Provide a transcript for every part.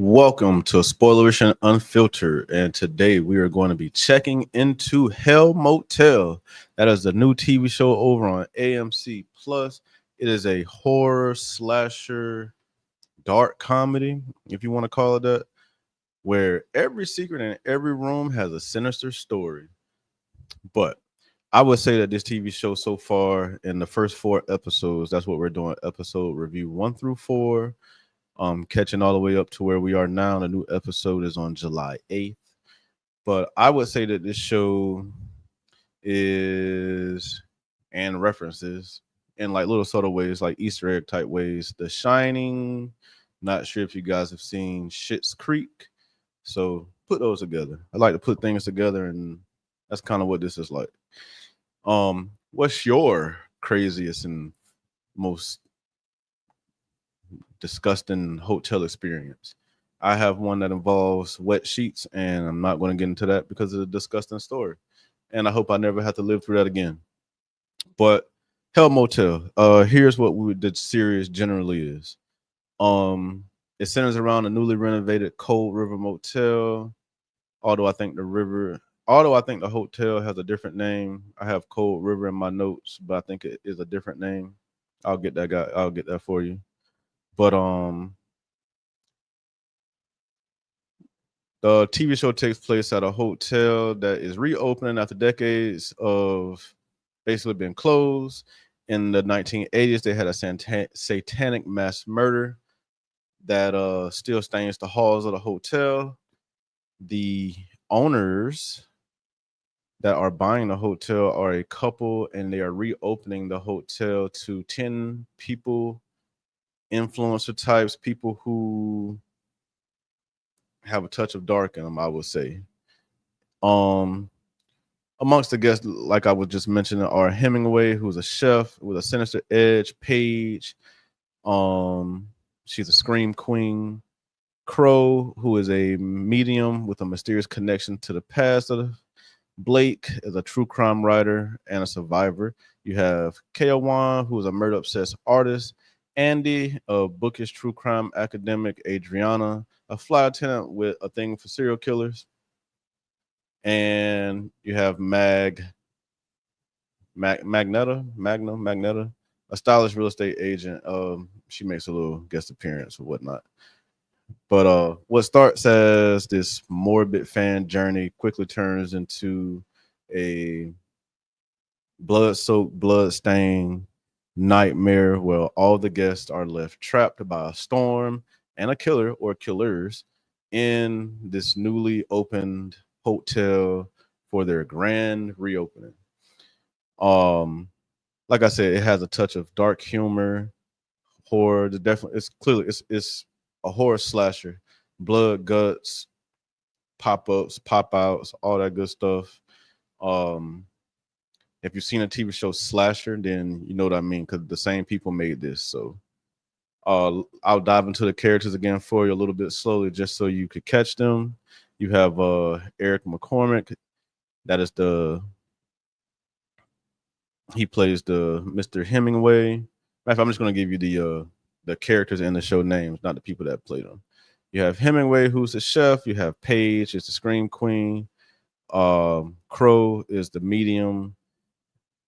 Welcome to Spoilerish and Unfiltered, and today we are going to be checking into Hell Motel. That is the new TV show over on AMC Plus. It is a horror slasher dark comedy, if you want to call it that, where every secret in every room has a sinister story. But I would say that this TV show so far in the first four episodes, that's what we're doing, episode review 1 through 4, catching all the way up to where we are now. The new episode is on July 8th. But I would say that this show is and references in like little subtle ways, like Easter egg type ways. The Shining. Not sure if you guys have seen Schitt's Creek. So put those together. I like to put things together, and that's kind of what this is like. What's your craziest and most disgusting hotel experience? I have one that involves wet sheets, and I'm not going to get into that because it's a disgusting story. And I hope I never have to live through that again. But Hell Motel, here's what the series generally is. Um, it centers around a newly renovated Cold River Motel. Although I think the river, although I think the hotel has a different name. I have Cold River in my notes, but I think it is a different name. I'll get that guy. I'll get that for you. But the TV show takes place at a hotel that is reopening after decades of basically being closed. In the 1980s, they had a satanic mass murder that still stains the halls of the hotel. The owners that are buying the hotel are a couple, and they are reopening the hotel to 10 people, influencer types, people who have a touch of dark in them, I would say. Um, Amongst the guests, like I was just mentioning, are Hemingway, who's a chef with a sinister edge, Paige, um, she's a scream queen, Crow, who is a medium with a mysterious connection to the past of Blake is a true crime writer and a survivor. You have Kawan, who is a murder obsessed artist, Andy, a bookish true crime academic, Adriana, a flight attendant with a thing for serial killers, and you have Magneta, a stylish real estate agent. She makes a little guest appearance or whatnot. But what starts as this morbid fan journey quickly turns into a blood-soaked, blood-stained nightmare where all the guests are left trapped by a storm and a killer or killers in this newly opened hotel for their grand reopening. Um, like I said, it has a touch of dark humor, horror. It's a horror slasher, blood, guts, pop ups, pop outs, all that good stuff. Um, if you've seen a TV show slasher, then you know what I mean because the same people made this. So I'll dive into the characters again for you a little bit slowly, just so you could catch them. You have Eric McCormick. That is he plays the Mr. Hemingway. Matter of fact, I'm just going to give you the characters in the show names, not the people that played them. You have Hemingway, who's the chef. You have Paige, is the scream queen. Crow is the medium.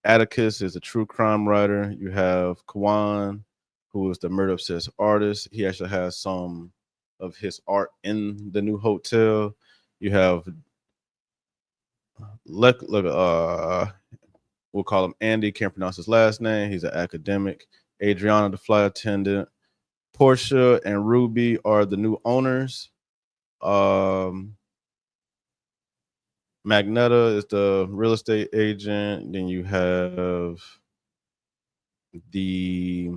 Atticus is a true crime writer. You have Kawan, who is the murder obsessed artist. He actually has some of his art in the new hotel. You have we'll call him Andy. Can't pronounce his last name. He's an academic. Adriana, the flight attendant. Portia and Ruby are the new owners. Um, Magneta is the real estate agent. Then you have the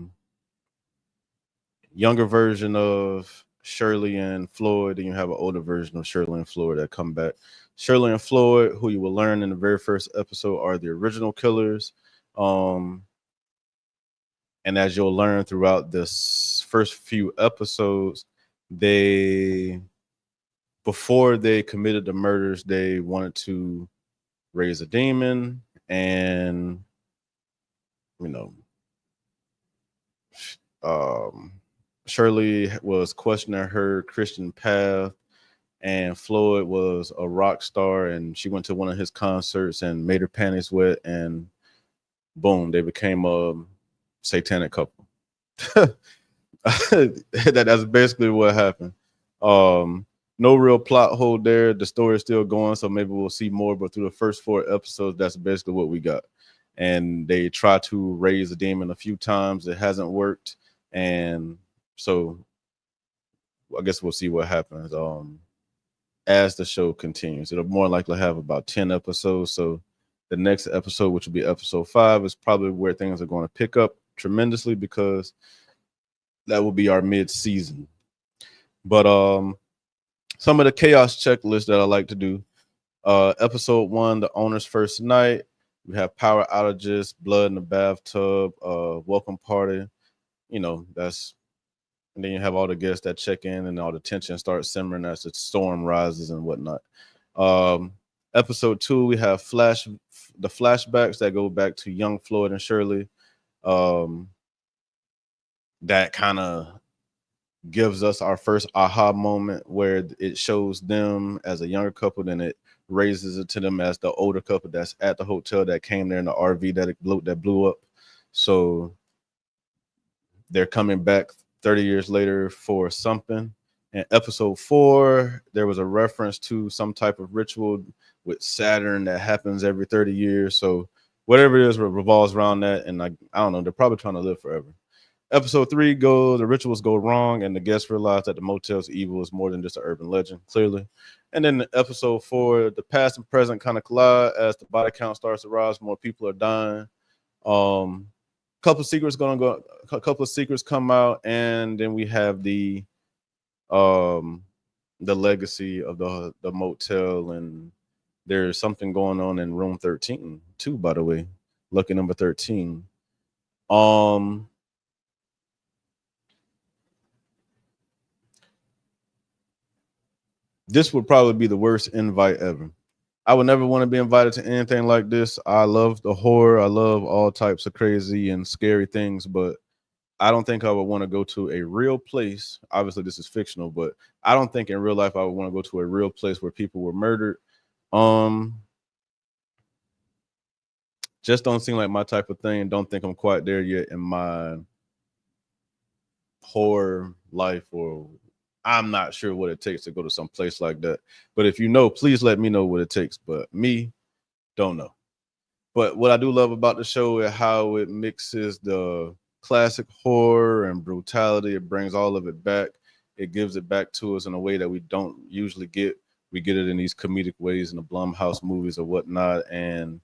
younger version of Shirley and Floyd, and you have an older version of Shirley and Floyd that come back. Shirley and Floyd, who you will learn in the very first episode, are the original killers. Um, and as you'll learn throughout this first few episodes, they before they committed the murders, they wanted to raise a demon and you know um Shirley was questioning her Christian path, and Floyd was a rock star, and she went to one of his concerts and made her panties wet, and boom, they became a satanic couple. That's basically what happened. Um, no real plot hole there. The story is still going, so maybe we'll see more. But through the first 4 episodes, that's basically what we got. And they try to raise the demon a few times. It hasn't worked, and so I guess we'll see what happens. As the show continues, it'll more likely have about 10 episodes. So the next episode, which will be episode 5, is probably where things are going to pick up tremendously because that will be our mid-season. But some of the chaos checklists that I like to do. Episode 1, the owner's first night. We have power outages, blood in the bathtub, welcome party. That's and then you have all the guests that check in and all the tension starts simmering as the storm rises and whatnot. Um, Episode 2, we have the flashbacks that go back to young Floyd and Shirley. Um, that kind of gives us our first aha moment where it shows them as a younger couple, then it raises it to them as the older couple that's at the hotel that came there in the RV that blew up. So they're coming back 30 years later for something. In episode 4, there was a reference to some type of ritual with Saturn that happens every 30 years. So whatever it is revolves around that. And I don't know, they're probably trying to live forever. Episode 3 goes, the rituals go wrong, and the guests realize that the motel's evil is more than just an urban legend, clearly. And then episode 4, the past and present kind of collide as the body count starts to rise, more people are dying. Um, a couple of secrets come out, and then we have um the legacy of the motel, and there's something going on in room 13 too, by the way. Lucky number 13. Um this would probably be the worst invite ever. I would never want to be invited to anything like this. I love the horror. I love all types of crazy and scary things, but I don't think I would want to go to a real place. Obviously, this is fictional, but I don't think in real life I would want to go to a real place where people were murdered. Um, just don't seem like my type of thing. Don't think I'm quite there yet in my horror life, or I'm not sure what it takes to go to some place like that. But if you know, please let me know what it takes. But me, don't know. But what I do love about the show is how it mixes the classic horror and brutality. It brings all of it back. It gives it back to us in a way that we don't usually get. We get it in these comedic ways in the Blumhouse movies or whatnot. And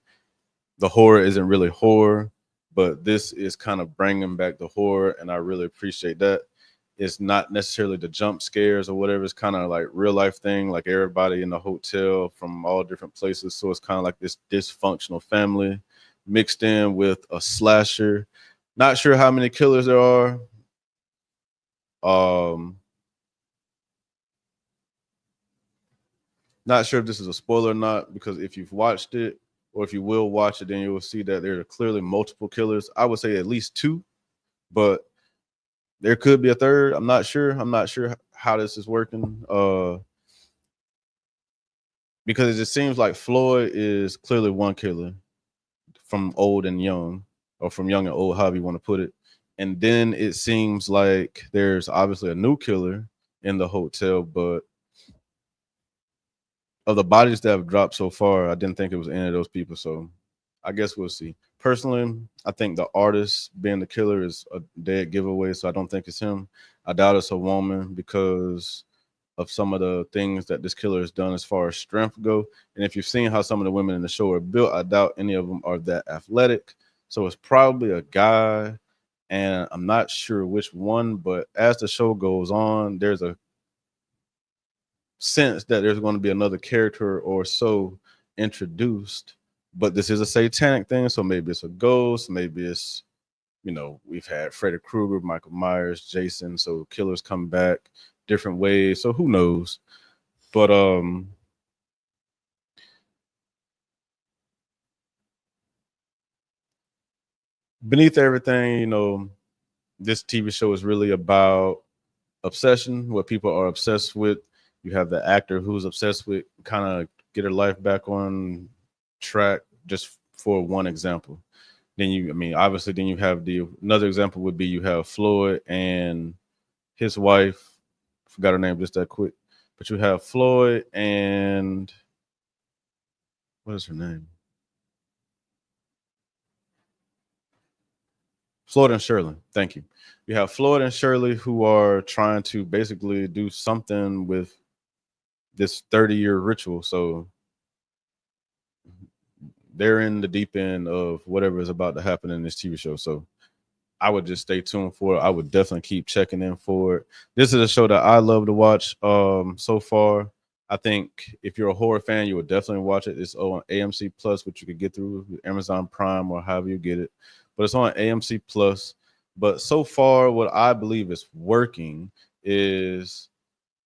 the horror isn't really horror, but this is kind of bringing back the horror. And I really appreciate that. It's not necessarily the jump scares or whatever. It's kind of like real life thing, like everybody in the hotel from all different places. So it's kind of like this dysfunctional family mixed in with a slasher. Not sure how many killers there are. Um, Not sure if this is a spoiler or not, because if you've watched it or if you will watch it, then you will see that there are clearly multiple killers. I would say at least 2, but there could be a third. I'm not sure. I'm not sure how this is working. Because it just seems like Floyd is clearly one killer from old and young, or from young and old, however you want to put it. And then it seems like there's obviously a new killer in the hotel, but of the bodies that have dropped so far, I didn't think it was any of those people. So I guess we'll see. Personally, I think the artist being the killer is a dead giveaway, so I don't think it's him. I doubt it's a woman because of some of the things that this killer has done as far as strength go. And if you've seen how some of the women in the show are built, I doubt any of them are that athletic. So it's probably a guy, and I'm not sure which one. But as the show goes on, there's a sense that there's going to be another character or so introduced. But this is a satanic thing, so maybe it's a ghost, maybe it's, we've had Freddy Krueger, Michael Myers, Jason, so killers come back different ways. So who knows? But beneath everything, this TV show is really about obsession, what people are obsessed with. You have the actor who's obsessed with kind of get her life back on track, just for one example. Then you, I mean, obviously, then you have the another example would be you have Floyd and his wife. Forgot her name just that quick, but you have Floyd and what is her name? Floyd and Shirley. Thank you. You have Floyd and Shirley who are trying to basically do something with this 30-year ritual. So they're in the deep end of whatever is about to happen in this TV show. So I would just stay tuned for it. I would definitely keep checking in for it. This is a show that I love to watch so far. I think if you're a horror fan, you would definitely watch it. It's on AMC Plus, which you could get through Amazon Prime or however you get it. But it's on AMC Plus. But so far, what I believe is working is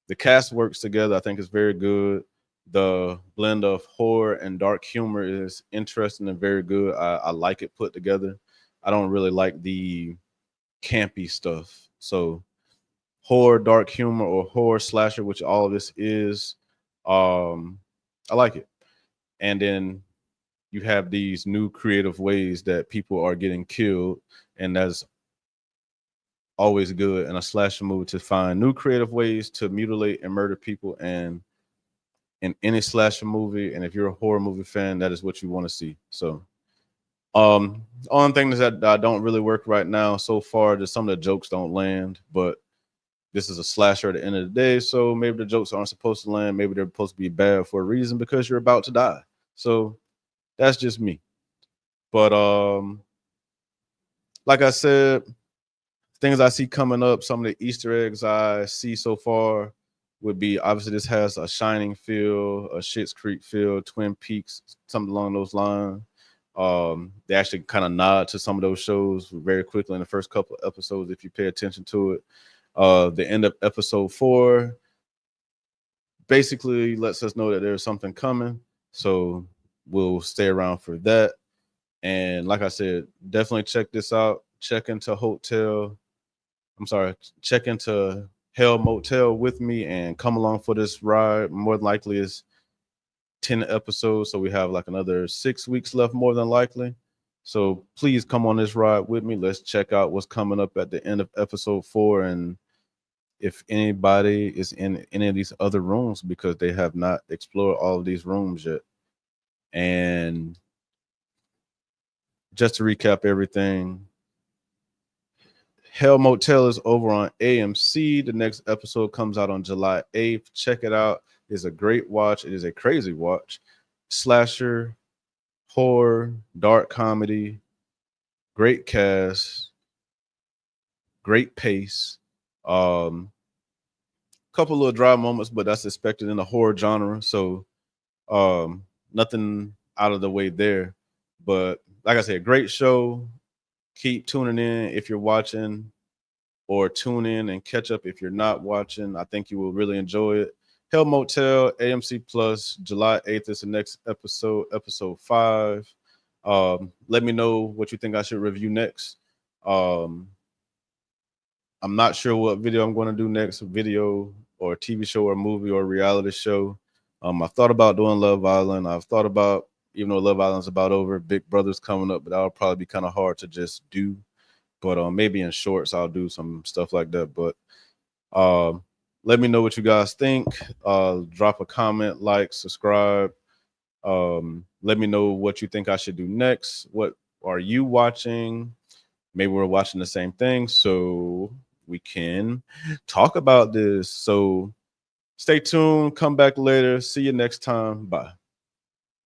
the cast works together. I think it's very good. The blend of horror and dark humor is interesting and very good. I like it put together. I don't really like the campy stuff. So horror, dark humor, or horror slasher, which all of this is, I like it. And then you have these new creative ways that people are getting killed, and that's always good in a slasher movie to find new creative ways to mutilate and murder people. And in any slasher movie, and if you're a horror movie fan, that is what you want to see. So the only thing is that don't really work right now so far. Just some of the jokes don't land, but this is a slasher at the end of the day, so maybe the jokes aren't supposed to land. Maybe they're supposed to be bad for a reason because you're about to die. So that's just me. But like I said, things I see coming up, some of the Easter eggs I see so far would be obviously this has a Shining feel, a Schitt's Creek feel, Twin Peaks, something along those lines. They actually kind of nod to some of those shows very quickly in the first couple of episodes if you pay attention to it. The end of episode 4 basically lets us know that there's something coming. So we'll stay around for that. And like I said, definitely check this out. Check into Hotel. I'm sorry, check into Hell Motel with me and come along for this ride. More than likely is 10 episodes. So we have like another 6 weeks left, more than likely. So please come on this ride with me. Let's check out what's coming up at the end of episode 4. And if anybody is in any of these other rooms because they have not explored all of these rooms yet. And just to recap everything, Hell Motel is over on AMC. The next episode comes out on July 8th. Check it out. It's a great watch. It is a crazy watch. Slasher, horror, dark comedy, great cast, great pace. Couple little dry moments, but that's expected in the horror genre. So nothing out of the way there. But like I said, great show. Keep tuning in if you're watching, or tune in and catch up if you're not watching. I think you will really enjoy it. Hell Motel, AMC Plus, July 8th is the next episode, episode 5. Let me know what you think I should review next. Um, I'm not sure what video I'm going to do next, video or TV show or movie or reality show. I've thought about doing Love Island. I've thought about, even though Love Island's about over, Big Brother's coming up, but that'll probably be kind of hard to just do. But maybe in shorts, I'll do some stuff like that. But let me know what you guys think. Drop a comment, like, subscribe. Let me know what you think I should do next. What are you watching? Maybe we're watching the same thing, so we can talk about this. So stay tuned. Come back later. See you next time. Bye.